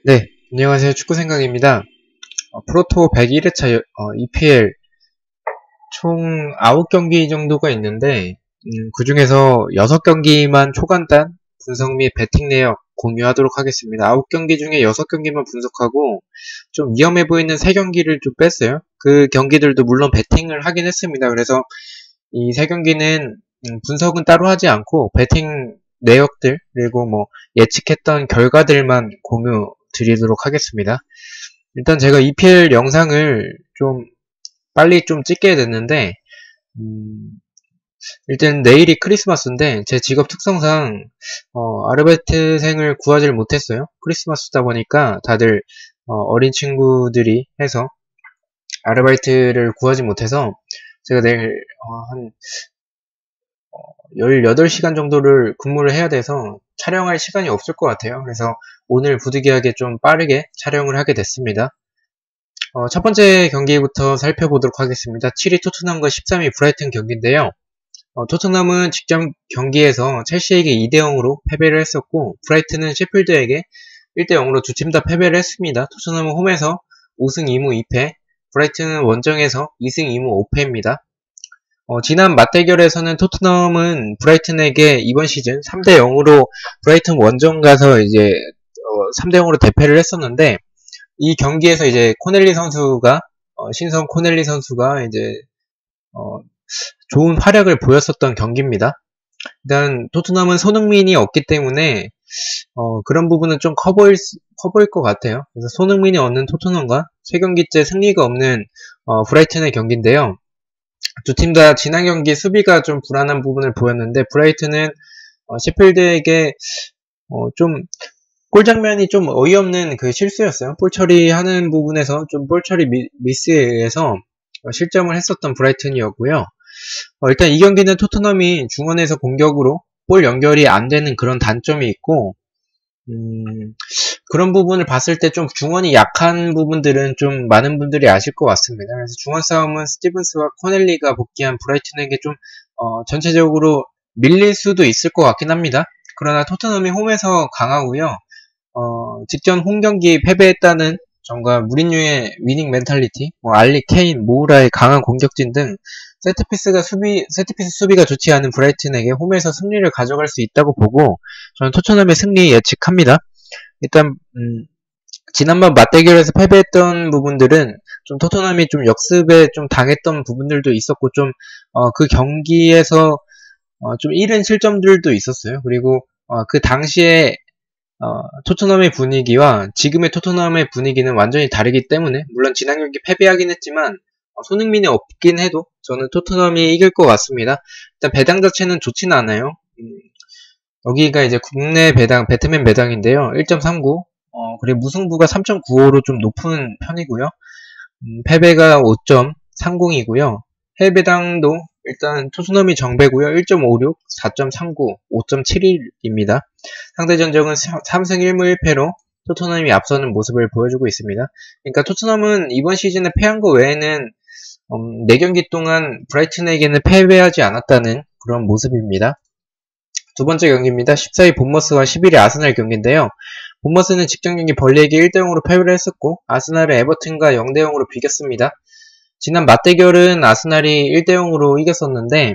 네, 안녕하세요. 축구생각입니다. 프로토 101회차 EPL 총 9경기 정도가 있는데 그 중에서 6경기만 초간단 분석 및 배팅 내역 공유하도록 하겠습니다. 9경기 중에 6경기만 분석하고 좀 위험해 보이는 3경기를 좀 뺐어요. 그 경기들도 물론 배팅을 하긴 했습니다. 그래서 이 3경기는 분석은 따로 하지 않고 배팅 내역들 그리고 뭐 예측했던 결과들만 공유 드리도록 하겠습니다. 일단 제가 EPL 영상을 좀 빨리 좀 찍게 됐는데 일단 내일이 크리스마스인데 제 직업 특성상 아르바이트생을 구하지를 못했어요. 크리스마스다 보니까 다들 어린 친구들이 해서 아르바이트를 구하지 못해서 제가 내일 한 18시간 정도를 근무를 해야 돼서 촬영할 시간이 없을 것 같아요. 그래서 오늘 부득이하게 좀 빠르게 촬영을 하게 됐습니다. 첫 번째 경기부터 살펴보도록 하겠습니다. 7위 토트넘과 13위 브라이튼 경기인데요. 토트넘은 직전 경기에서 첼시에게 2대0으로 패배를 했었고 브라이튼은 셰필드에게 1대0으로 두 팀 다 패배를 했습니다. 토트넘은 홈에서 5승 2무 2패, 브라이튼은 원정에서 2승 2무 5패입니다. 지난 맞대결에서는 토트넘은 브라이튼에게 이번 시즌 3대0으로 브라이튼 원정 가서 이제 3대0으로 대패를 했었는데 이 경기에서 이제 코넬리 선수가 신성 코넬리 선수가 이제 좋은 활약을 보였었던 경기입니다. 일단 토트넘은 손흥민이 없기 때문에 그런 부분은 좀 커 보일 것 같아요. 그래서 손흥민이 없는 토트넘과 3경기째 승리가 없는 브라이튼의 경기인데요. 두 팀 다 지난 경기 수비가 좀 불안한 부분을 보였는데 브라이튼은 셰필드에게 좀 골 장면이 좀 어이없는 그 실수였어요. 볼 처리하는 부분에서 좀 볼 처리 미스에 의해서 실점을 했었던 브라이튼이었고요. 일단 이 경기는 토트넘이 중원에서 공격으로 볼 연결이 안 되는 그런 단점이 있고 그런 부분을 봤을 때 좀 중원이 약한 부분들은 좀 많은 분들이 아실 것 같습니다. 그래서 중원 싸움은 스티븐스와 코넬리가 복귀한 브라이튼에게 좀 전체적으로 밀릴 수도 있을 것 같긴 합니다. 그러나 토트넘이 홈에서 강하고요. 직전 홈경기 패배했다는 점과 무리뉴의 위닝 멘탈리티, 알리, 케인, 모우라의 강한 공격진 등 세트피스 수비가 좋지 않은 브라이튼에게 홈에서 승리를 가져갈 수 있다고 보고 저는 토트넘의 승리 예측합니다. 일단 지난번 맞대결에서 패배했던 부분들은 좀 토트넘이 좀 역습에 좀 당했던 부분들도 있었고 좀 그 경기에서 좀 잃은 실점들도 있었어요. 그리고 그 당시에 토트넘의 분위기와 지금의 토트넘의 분위기는 완전히 다르기 때문에 물론 지난 경기 패배하긴 했지만 손흥민이 없긴 해도 저는 토트넘이 이길 것 같습니다. 일단 배당 자체는 좋지는 않아요. 여기가 이제 국내 배당, 배트맨 배당인데요. 1.39. 그리고 무승부가 3.95로 좀 높은 편이고요. 패배가 5.30이고요. 해외 배당도 일단 토트넘이 정배고요. 1.56, 4.39, 5.71입니다. 상대 전적은 3승 1무 1패로 토트넘이 앞서는 모습을 보여주고 있습니다. 그러니까 토트넘은 이번 시즌에 패한 거 외에는 4경기 동안 브라이튼에게는 패배하지 않았다는 그런 모습입니다. 두 번째 경기입니다. 14위 본머스와 11위 아스날 경기인데요. 본머스는 직전 경기 벌리에게 1대0으로 패배를 했었고 아스날은 에버튼과 0대0으로 비겼습니다. 지난 맞대결은 아스날이 1대0으로 이겼었는데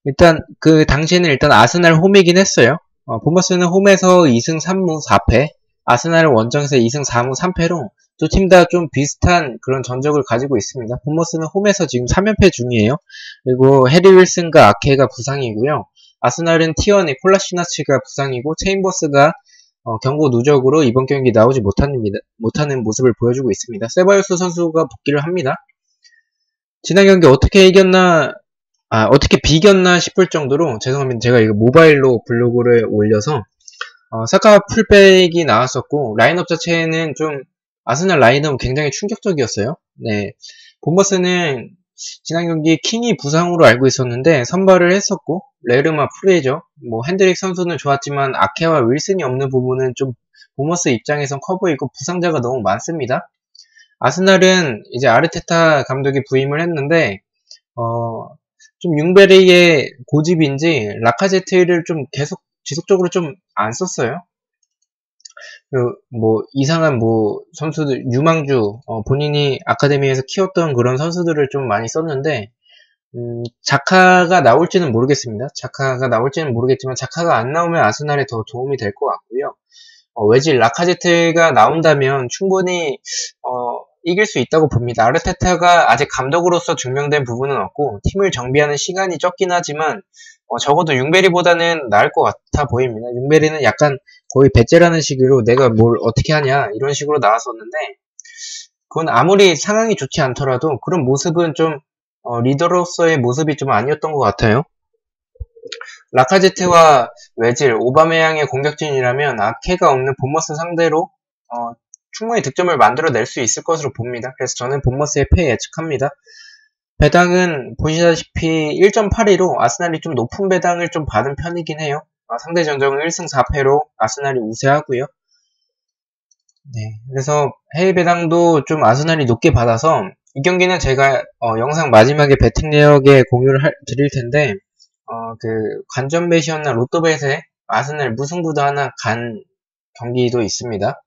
일단 그 당시에는 일단 아스날 홈이긴 했어요. 본머스는 홈에서 2승 3무 4패, 아스날은 원정에서 2승 4무 3패로 두 팀 다 좀 비슷한 그런 전적을 가지고 있습니다. 본머스는 홈에서 지금 3연패 중이에요. 그리고 해리 윌슨과 아케가 부상이고요. 아스날은 티원의 콜라시나치가 부상이고 체인버스가 경고 누적으로 이번 경기 나오지 못하는 모습을 보여주고 있습니다. 세바요스 선수가 복귀를 합니다. 지난 경기 어떻게 비겼나 싶을 정도로 죄송합니다. 제가 이거 모바일로 블로그를 올려서 사카 풀백이 나왔었고 라인업 자체는 좀 아스날 라인업은 굉장히 충격적이었어요. 네, 본머스는 지난 경기 킹이 부상으로 알고 있었는데 선발을 했었고 레르마, 프레이저, 핸드릭 선수는 좋았지만 아케와 윌슨이 없는 부분은 좀 본머스 입장에선 커 보이고 부상자가 너무 많습니다. 아스날은 이제 아르테타 감독이 부임을 했는데 좀 융베리의 고집인지 라카제트를 좀 계속 지속적으로 좀 안 썼어요. 뭐 이상한 뭐 선수들 유망주 본인이 아카데미에서 키웠던 그런 선수들을 좀 많이 썼는데 자카가 나올지는 모르겠습니다. 자카가 나올지는 모르겠지만 자카가 안 나오면 아스날에 더 도움이 될 것 같고요. 외질 라카제트가 나온다면 충분히 이길 수 있다고 봅니다. 아르테타가 아직 감독으로서 증명된 부분은 없고 팀을 정비하는 시간이 적긴 하지만 적어도 융베리보다는 나을 것 같아 보입니다. 융베리는 약간 거의 배째라는 식으로 내가 뭘 어떻게 하냐 이런 식으로 나왔었는데 그건 아무리 상황이 좋지 않더라도 그런 모습은 좀 리더로서의 모습이 좀 아니었던 것 같아요. 라카제트와 외질, 오바메양의 공격진이라면 아케가 없는 본머스 상대로 충분히 득점을 만들어낼 수 있을 것으로 봅니다. 그래서 저는 본머스의 패 예측합니다. 배당은 보시다시피 1.82로 아스날이 좀 높은 배당을 좀 받은 편이긴 해요. 상대 전적은 1승 4패로 아스날이 우세하고요. 네, 그래서 해외 배당도 좀 아스날이 높게 받아서 이 경기는 제가 영상 마지막에 베팅 내역에 공유를 드릴 텐데 그 관전벳이었나 로또벳에 아스날 무승부도 하나 간 경기도 있습니다.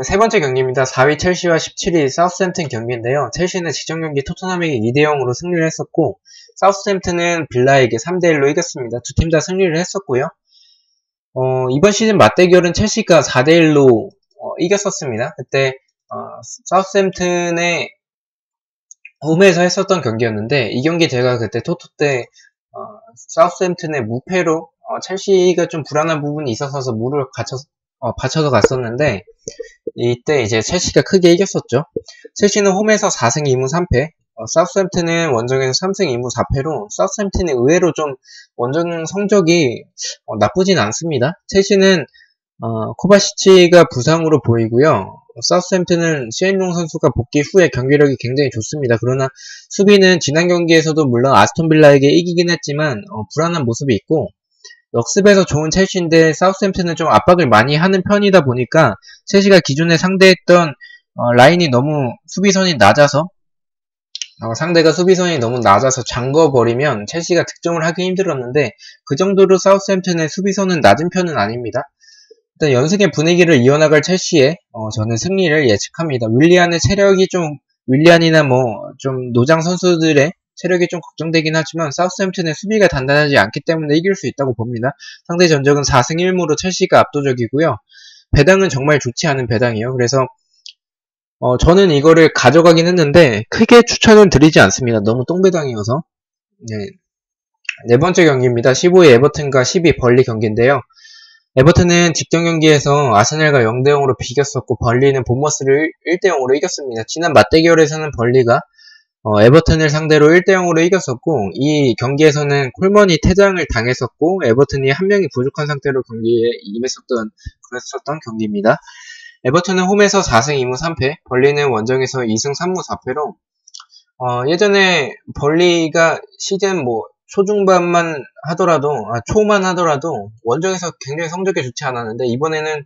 세 번째 경기입니다. 4위 첼시와 17위 사우스햄튼 경기인데요. 첼시는 직전 경기 토트넘에게 2대0으로 승리를 했었고 사우스햄튼은 빌라에게 3대1로 이겼습니다. 두 팀 다 승리를 했었고요. 이번 시즌 맞대결은 첼시가 4대1로 이겼었습니다. 그때 사우스햄튼의 홈에서 했었던 경기였는데 이 경기 제가 그때 토토 때 사우스햄튼의 무패로 첼시가 좀 불안한 부분이 있어서 무를 받쳐서 갔었는데 이때 이제 첼시가 크게 이겼었죠. 첼시는 홈에서 4승 2무 3패, 사우스햄튼은 원정에서 3승 2무 4패로 사우스햄튼이 의외로 좀 원정 성적이 나쁘진 않습니다. 첼시는 코바시치가 부상으로 보이고요. 사우스햄튼은 시엔롱 선수가 복귀 후에 경기력이 굉장히 좋습니다. 그러나 수비는 지난 경기에서도 물론 아스톤빌라에게 이기긴 했지만 불안한 모습이 있고 역습에서 좋은 첼시인데 사우스햄튼은 좀 압박을 많이 하는 편이다 보니까 첼시가 기존에 상대했던 라인이 너무 수비선이 낮아서 상대가 수비선이 너무 낮아서 잠궈버리면 첼시가 득점을 하기 힘들었는데 그 정도로 사우스햄튼의 수비선은 낮은 편은 아닙니다. 일단 연승의 분위기를 이어나갈 첼시에 저는 승리를 예측합니다. 윌리안이나 뭐 좀 노장 선수들의 체력이 좀 걱정되긴 하지만 사우스햄튼의 수비가 단단하지 않기 때문에 이길 수 있다고 봅니다. 상대 전적은 4승 1무로 첼시가 압도적이고요. 배당은 정말 좋지 않은 배당이에요. 그래서 저는 이거를 가져가긴 했는데 크게 추천은 드리지 않습니다. 너무 똥배당이어서. 네 번째 경기입니다. 15위 에버튼과 12위 벌리 경기인데요. 에버튼은 직전 경기에서 아스날과 0대0으로 비겼었고 벌리는 본머스를 1대0으로 이겼습니다. 지난 맞대결에서는 벌리가 에버튼을 상대로 1대0으로 이겼었고 이 경기에서는 콜먼이 퇴장을 당했었고 에버튼이 한 명이 부족한 상태로 경기에 그랬었던 경기입니다. 에버튼은 홈에서 4승 2무 3패, 벌리는 원정에서 2승 3무 4패로 예전에 벌리가 시즌 초중반만 하더라도 초만 하더라도 원정에서 굉장히 성적이 좋지 않았는데 이번에는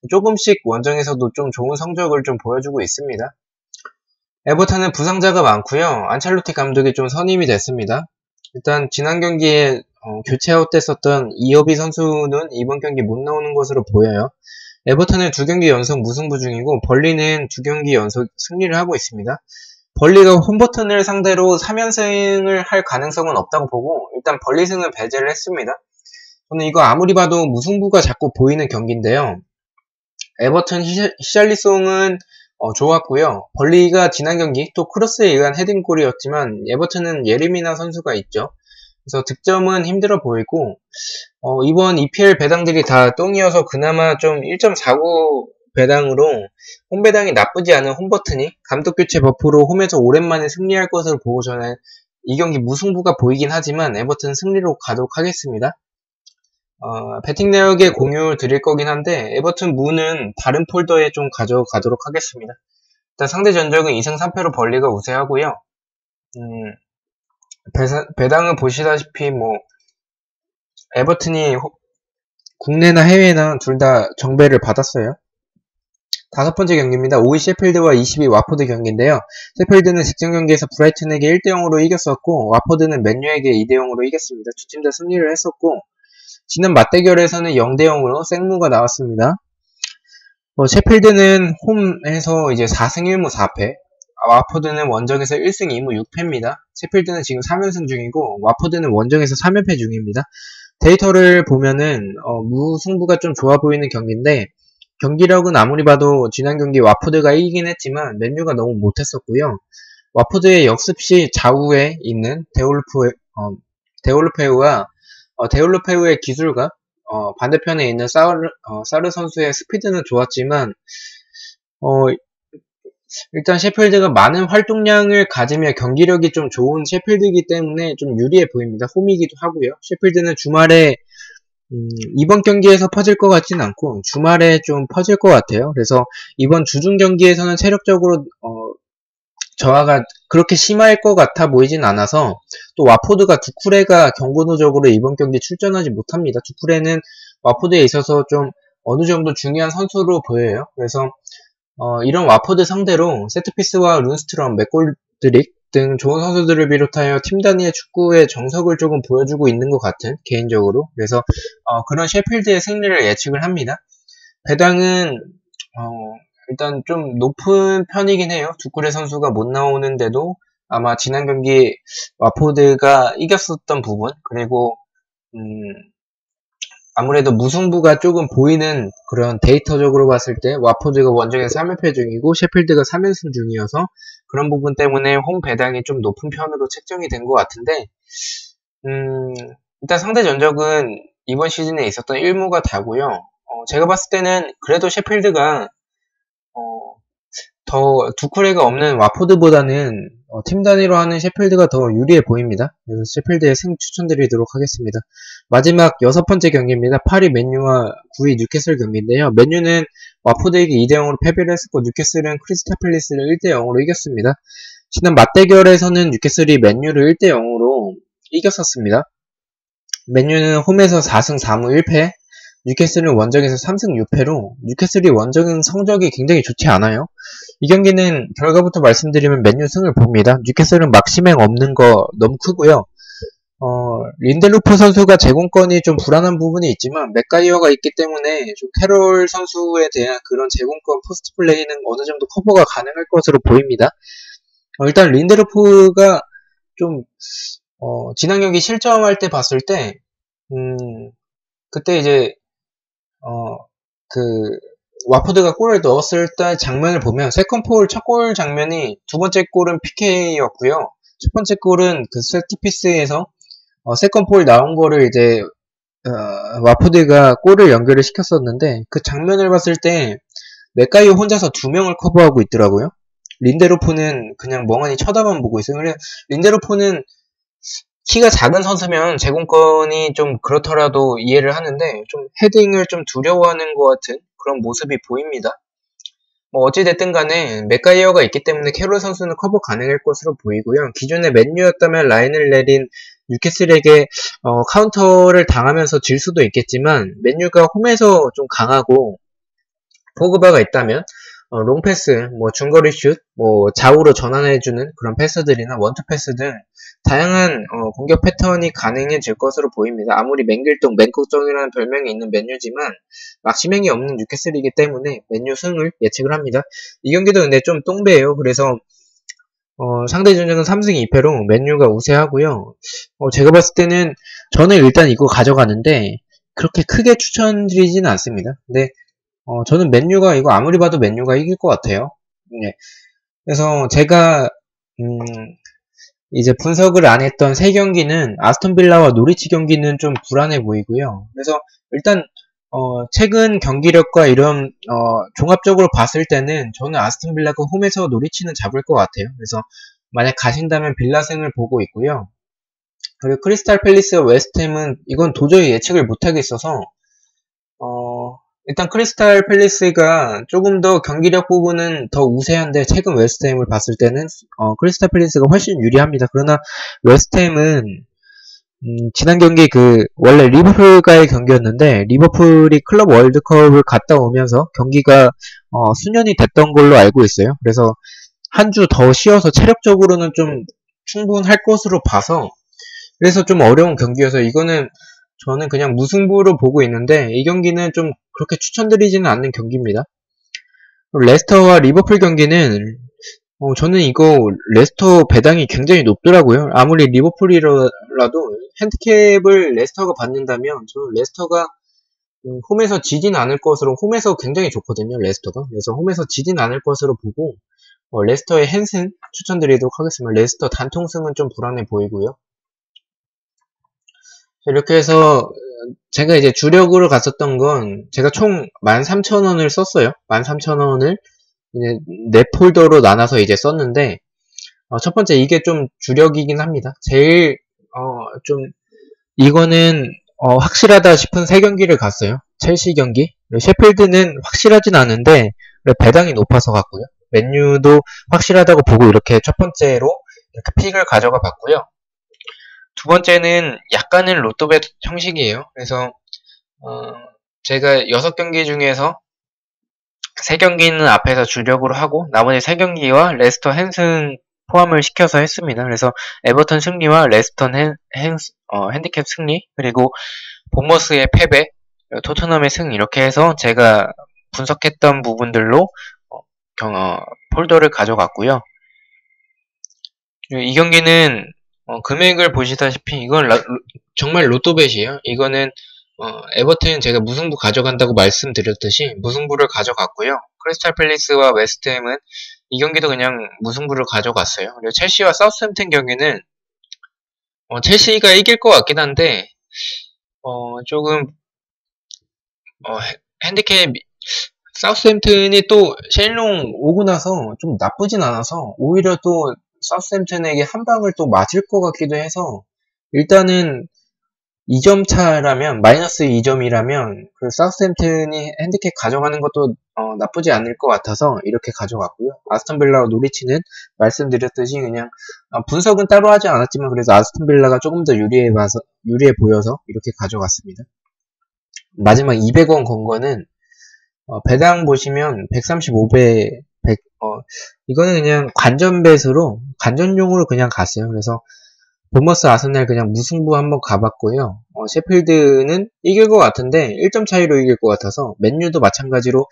조금씩 원정에서도 좀 좋은 성적을 좀 보여주고 있습니다. 에버튼은 부상자가 많고요. 안첼로티 감독이 좀 선임이 됐습니다. 일단 지난 경기에 교체 아웃됐었던 이어비 선수는 이번 경기 못 나오는 것으로 보여요. 에버튼은 2경기 연속 무승부 중이고 벌리는 2경기 연속 승리를 하고 있습니다. 벌리가 홈버튼을 상대로 3연승을 할 가능성은 없다고 보고 일단 벌리승은 배제를 했습니다. 저는 이거 아무리 봐도 무승부가 자꾸 보이는 경기인데요. 에버튼 히샬리송은 좋았고요. 벌리가 지난 경기 또 크로스에 의한 헤딩골이었지만 에버튼은 예르미나 선수가 있죠. 그래서 득점은 힘들어 보이고 이번 EPL 배당들이 다 똥이어서 그나마 좀 1.49 배당으로 홈 배당이 나쁘지 않은 홈버튼이 감독 교체 버프로 홈에서 오랜만에 승리할 것으로 보고 저는 이 경기 무승부가 보이긴 하지만 에버튼 승리로 가도록 하겠습니다. 배팅 내역에 공유 드릴 거긴 한데 에버튼 무는 다른 폴더에 좀 가져가도록 하겠습니다. 일단 상대 전적은 2승 3패로 벌리가 우세하고요. 배당은 보시다시피 에버튼이 국내나 해외나 둘 다 정배를 받았어요. 5번째 경기입니다. 5위 셰필드와 20위 와포드 경기인데요. 셰필드는 직전 경기에서 브라이튼에게 1대0으로 이겼었고 와포드는 맨유에게 2대0으로 이겼습니다. 두 팀 다 승리를 했었고 지난 맞대결에서는 0대0으로 생무가 나왔습니다. 셰필드는 홈에서 이제 4승 1무 4패, 와포드는 원정에서 1승 2무 6패입니다. 셰필드는 지금 3연승 중이고, 와포드는 원정에서 3연패 중입니다. 데이터를 보면은, 무승부가 좀 좋아 보이는 경기인데, 경기력은 아무리 봐도 지난 경기 와포드가 이기긴 했지만, 맨유가 너무 못했었고요. 와포드의 역습시 좌우에 있는 데올루페우의 기술과 반대편에 있는 사르 선수의 스피드는 좋았지만 일단 셰필드가 많은 활동량을 가지며 경기력이 좀 좋은 셰필드이기 때문에 좀 유리해 보입니다. 홈이기도 하고요. 셰필드는 주말에 이번 경기에서 퍼질 것 같진 않고 주말에 좀 퍼질 것 같아요. 그래서 이번 주중 경기에서는 체력적으로 저하가 그렇게 심할 것 같아 보이진 않아서 또 와포드가 두쿠레가 경고노적으로 이번 경기 출전하지 못합니다. 두쿠레는 와포드에 있어서 좀 어느 정도 중요한 선수로 보여요. 그래서 이런 와포드 상대로 세트피스와 룬스트럼, 맥골드릭 등 좋은 선수들을 비롯하여 팀 단위의 축구의 정석을 조금 보여주고 있는 것 같은 개인적으로. 그래서 그런 셰필드의 승리를 예측을 합니다. 배당은 일단 좀 높은 편이긴 해요. 두쿠레 선수가 못 나오는데도 아마 지난 경기 와포드가 이겼었던 부분, 그리고 아무래도 무승부가 조금 보이는 그런 데이터적으로 봤을 때 와포드가 원정에서 3연패 중이고 셰필드가 3연승 중이어서 그런 부분 때문에 홈 배당이 좀 높은 편으로 책정이 된 것 같은데 일단 상대 전적은 이번 시즌에 있었던 1무가 다고요. 제가 봤을 때는 그래도 셰필드가 더 두쿠레가 없는 와포드보다는 팀 단위로 하는 셰필드가 더 유리해 보입니다. 그래서 셰필드의 승 추천드리도록 하겠습니다. 마지막 6번째 경기입니다. 8위 맨유와 9위 뉴캐슬 경기인데요. 맨유는 와포드에게 2대0으로 패배를 했었고 뉴캐슬은 크리스탈 팰리스를 1대0으로 이겼습니다. 지난 맞대결에서는 뉴캐슬이 맨유를 1대0으로 이겼었습니다. 맨유는 홈에서 4승 4무 1패, 뉴캐슬은 원정에서 3승 6패로 뉴캐슬이 원정은 성적이 굉장히 좋지 않아요. 이 경기는 결과부터 말씀드리면 맨유 승을 봅니다. 뉴캐슬은 막시맹 없는 거 너무 크고요. 린델로프 선수가 제공권이 좀 불안한 부분이 있지만 맥가이어가 있기 때문에 좀 캐롤 선수에 대한 그런 제공권 포스트 플레이는 어느 정도 커버가 가능할 것으로 보입니다. 일단 린델로프가 좀 지난 경기 실점할 때 봤을 때 그때 이제 와포드가 골을 넣었을 때 장면을 보면 세컨폴 첫 골 장면이 두 번째 골은 PK였고요. 첫 번째 골은 그 세트피스에서 세컨폴 나온 거를 이제 와포드가 골을 연결을 시켰었는데 그 장면을 봤을 때 맥가이어 혼자서 두 명을 커버하고 있더라고요. 린데로프는 그냥 멍하니 쳐다만 보고 있어요. 그래서 린데로프는 키가 작은 선수면 제공권이 좀 그렇더라도 이해를 하는데 좀 헤딩을 좀 두려워하는 것 같은 그런 모습이 보입니다. 어찌됐든 간에 맥가이어가 있기 때문에 캐롤 선수는 커버 가능할 것으로 보이고요. 기존에 맨유였다면 라인을 내린 뉴캐슬에게 카운터를 당하면서 질 수도 있겠지만 맨유가 홈에서 좀 강하고 포그바가 있다면 롱패스, 중거리 슛, 좌우로 전환해주는 그런 패스들이나 원투 패스 등 다양한 공격 패턴이 가능해질 것으로 보입니다. 아무리 맹길동, 맹국정이라는 별명이 있는 맨유지만 막시맹이 없는 뉴캐슬이기 때문에 맨유 승을 예측을 합니다. 이 경기도 근데 좀 똥배예요. 그래서 상대 전적은 3승 2패로 맨유가 우세하고요. 제가 봤을 때는 저는 일단 이거 가져가는데 그렇게 크게 추천드리지는 않습니다. 근데 저는 맨유가 이거 아무리 봐도 맨유가 이길 것 같아요. 네. 그래서 제가 이제 분석을 안 했던 세 경기는 아스톤 빌라와 노리치 경기는 좀 불안해 보이고요. 그래서 일단 최근 경기력과 이런 종합적으로 봤을 때는 저는 아스톤 빌라가 홈에서 노리치는 잡을 것 같아요. 그래서 만약 가신다면 빌라승을 보고 있고요. 그리고 크리스탈 팰리스와 웨스트햄은 이건 도저히 예측을 못하겠어서 일단 크리스탈 팰리스가 조금 더 경기력 부분은 더 우세한데 최근 웨스트햄을 봤을 때는 크리스탈 팰리스가 훨씬 유리합니다. 그러나 웨스트햄은 지난 경기 원래 리버풀과의 경기였는데 리버풀이 클럽 월드컵을 갔다 오면서 경기가 수년이 됐던 걸로 알고 있어요. 그래서 한 주 더 쉬어서 체력적으로는 좀 충분할 것으로 봐서 그래서 좀 어려운 경기여서 이거는 저는 그냥 무승부로 보고 있는데 이 경기는 좀 그렇게 추천드리지는 않는 경기입니다. 레스터와 리버풀 경기는 저는 이거 레스터 배당이 굉장히 높더라고요. 아무리 리버풀이라도 핸디캡을 레스터가 받는다면 저는 레스터가 홈에서 지진 않을 것으로, 홈에서 굉장히 좋거든요, 레스터가. 그래서 홈에서 지진 않을 것으로 보고 레스터의 핸승 추천드리도록 하겠습니다. 레스터 단통승은 좀 불안해 보이고요. 이렇게 해서 제가 이제 주력으로 갔었던 건 제가 총 13,000원을 썼어요. 13,000원을 이제 네 폴더로 나눠서 이제 썼는데 첫 번째 이게 좀 주력이긴 합니다. 제일 좀 이거는 확실하다 싶은 세 경기를 갔어요. 첼시 경기, 셰필드는 확실하진 않은데 배당이 높아서 갔고요. 맨유도 확실하다고 보고 이렇게 첫 번째로 이렇게 픽을 가져가 봤고요. 두 번째는 약간은 로또벳 형식이에요. 그래서 제가 6경기 중에서 3경기는 앞에서 주력으로 하고 나머지 3경기와 레스터 핸승 포함을 시켜서 했습니다. 그래서 에버턴 승리와 레스턴 핸디캡 승리, 그리고 본머스의 패배, 토트넘의 승, 이렇게 해서 제가 분석했던 부분들로 폴더를 가져갔고요. 이 경기는 금액을 보시다시피 이건 정말 로또벳이에요. 이거는 에버튼 제가 무승부 가져간다고 말씀드렸듯이 무승부를 가져갔고요. 크리스탈 팰리스와 웨스트햄은 이 경기도 그냥 무승부를 가져갔어요. 그리고 첼시와 사우스햄튼 경기는 첼시가 이길 것 같긴 한데 조금 핸디캡 사우스햄튼이 또 셰일롱 오고 나서 좀 나쁘진 않아서 오히려 또 사우스햄튼에게 한 방을 또 맞을 것 같기도 해서 일단은 2점 차라면, 마이너스 2점이라면 그 사우스햄튼이 핸디캡 가져가는 것도 나쁘지 않을 것 같아서 이렇게 가져갔고요. 아스톤빌라와 노리치는 말씀드렸듯이 그냥 분석은 따로 하지 않았지만 그래서 아스톤빌라가 조금 더 유리해 보여서 이렇게 가져갔습니다. 마지막 200원 건 거는 배당 보시면 135배, 이거는 그냥 관전배수로 관전용으로 그냥 갔어요. 그래서 본머스 아스날 그냥 무승부 한번 가봤고요. 셰필드는 이길 것 같은데 1점 차이로 이길 것 같아서, 맨유도 마찬가지로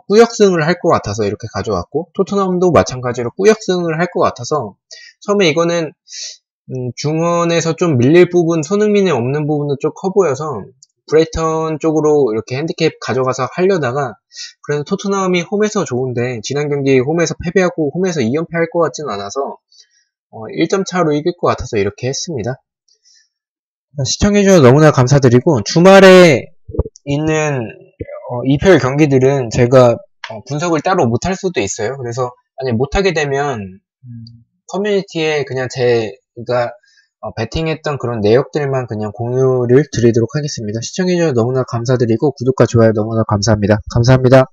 꾸역승을 할 것 같아서 이렇게 가져왔고, 토트넘도 마찬가지로 꾸역승을 할 것 같아서 처음에 이거는 중원에서 좀 밀릴 부분, 손흥민이 없는 부분도 좀 커 보여서 브라이턴 쪽으로 이렇게 핸디캡 가져가서 하려다가 그래도 토트넘이 홈에서 좋은데 지난 경기 홈에서 패배하고 홈에서 2연패 할 것 같진 않아서 1점 차로 이길 것 같아서 이렇게 했습니다. 시청해주셔서 너무나 감사드리고, 주말에 있는 2별 경기들은 제가 분석을 따로 못할 수도 있어요. 그래서 만약 못하게 되면 커뮤니티에 그냥 제가 배팅했던 그런 내역들만 그냥 공유를 드리도록 하겠습니다. 시청해주셔서 너무나 감사드리고 구독과 좋아요 너무나 감사합니다. 감사합니다.